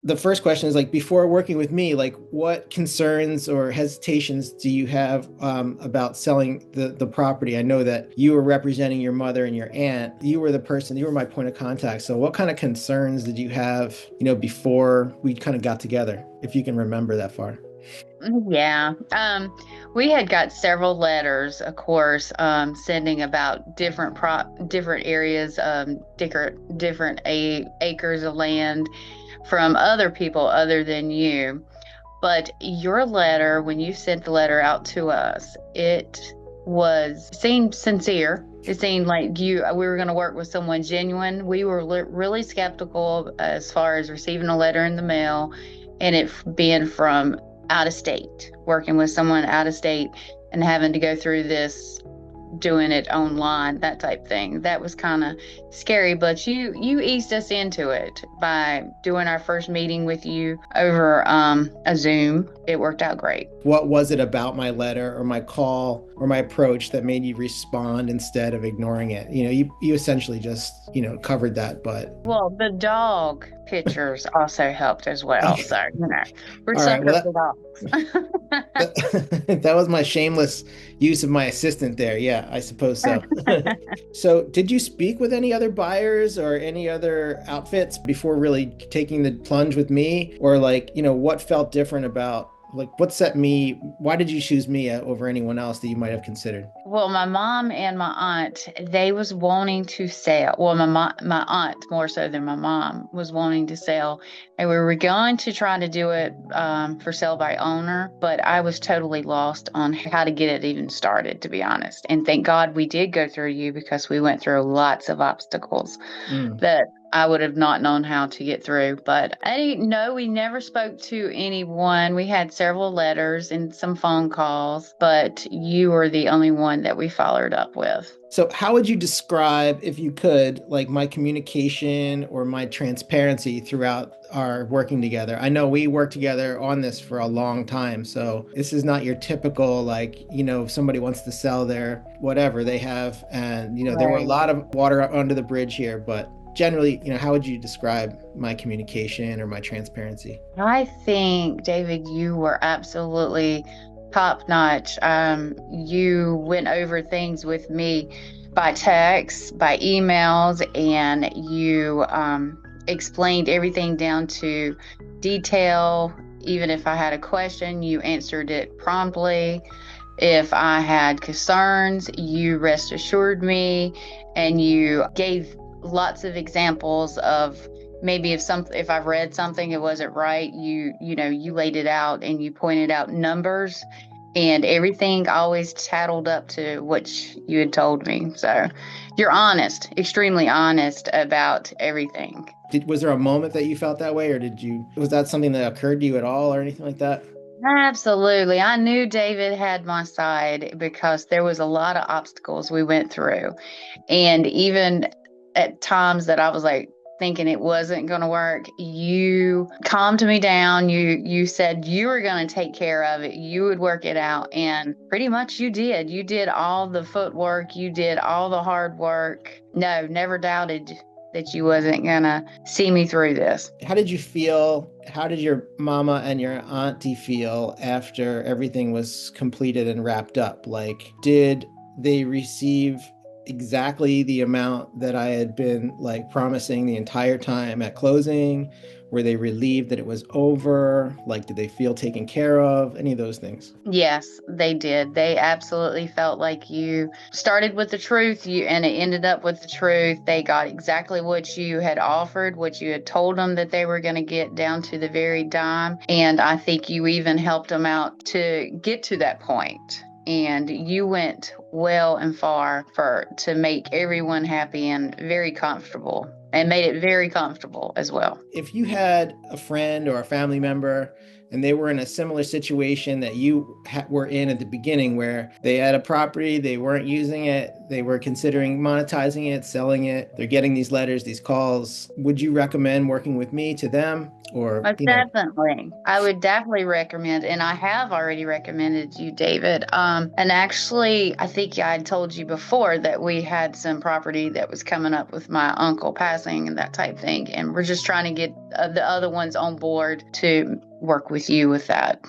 the first question is like, before working with me, like what concerns or hesitations do you have about selling the property? I know that you were representing your mother and your aunt. You were the person, you were my point of contact. So what kind of concerns did you have, before we kind of got together, if you can remember that far? Yeah. We had got several letters, of course, sending about different areas, different acres of land from other people other than you. But your letter, when you sent the letter out to us, seemed sincere. It seemed like we were going to work with someone genuine. We were really skeptical as far as receiving a letter in the mail and it being from out of state, working with someone out of state and having to go through this doing it online, that type thing. That was kind of scary, but you eased us into it by doing our first meeting with you over a Zoom. It worked out great. What was it about my letter or my call or my approach that made you respond instead of ignoring it? You essentially just, covered that, but Well, the dog pictures also helped as well. okay. So, we're All right. sucker Well, for dogs. that was my shameless use of my assistant there. Yeah, I suppose so. So, did you speak with any other buyers or any other outfits before really taking the plunge with me? Or, like, what felt different about, like, what set me, why did you choose me over anyone else that you might have considered? Well, my mom and my aunt, they was wanting to sell. Well, my aunt more so than my mom was wanting to sell, and we were going to try to do it for sale by owner, but I was totally lost on how to get it even started, to be honest. And thank God we did go through you because we went through lots of obstacles Mm. that I would have not known how to get through. But I didn't know, we never spoke to anyone. We had several letters and some phone calls, but you were the only one that we followed up with. So, how would you describe, if you could, like my communication or my transparency throughout our working together? I know we worked together on this for a long time, so this is not your typical, like, if somebody wants to sell their whatever they have, and, there were a Right. lot of water under the bridge here, but generally, how would you describe my communication or my transparency? I think, David, you were absolutely top notch. You went over things with me by text, by emails, and you explained everything down to detail. Even if I had a question, you answered it promptly. If I had concerns, you rest assured me and you gave lots of examples of maybe if I've read something it wasn't right, you laid it out and you pointed out numbers and everything always tattled up to what you had told me. So you're honest, extremely honest about everything. Was there a moment that you felt that way, or was that something that occurred to you at all or anything like that? Absolutely. I knew David had my side because there was a lot of obstacles we went through. And even at times that I was like thinking it wasn't going to work, you calmed me down. You said you were going to take care of it. You would work it out, and pretty much you did. You did all the footwork. You did all the hard work. No, never doubted that you wasn't going to see me through this. How did you feel? How did your mama and your auntie feel after everything was completed and wrapped up? Like, did they receive exactly the amount that I had been like promising the entire time at closing? Were they relieved that it was over? Like, did they feel taken care of? Any of those things? Yes, they did. They absolutely felt like you started with the truth, and it ended up with the truth. They got exactly what you had offered, what you had told them that they were going to get down to the very dime. And I think you even helped them out to get to that point. And you went well and far for to make everyone happy and very comfortable, and made it very comfortable as well. If you had a friend or a family member and they were in a similar situation that you were in at the beginning, where they had a property, they weren't using it, they were considering monetizing it, selling it, they're getting these letters, these calls, would you recommend working with me to them? Or, Most definitely. I would definitely recommend, and I have already recommended you, David. And actually, I think I had told you before that we had some property that was coming up with my uncle passing trespassing and that type thing. And we're just trying to get the other ones on board to work with you with that.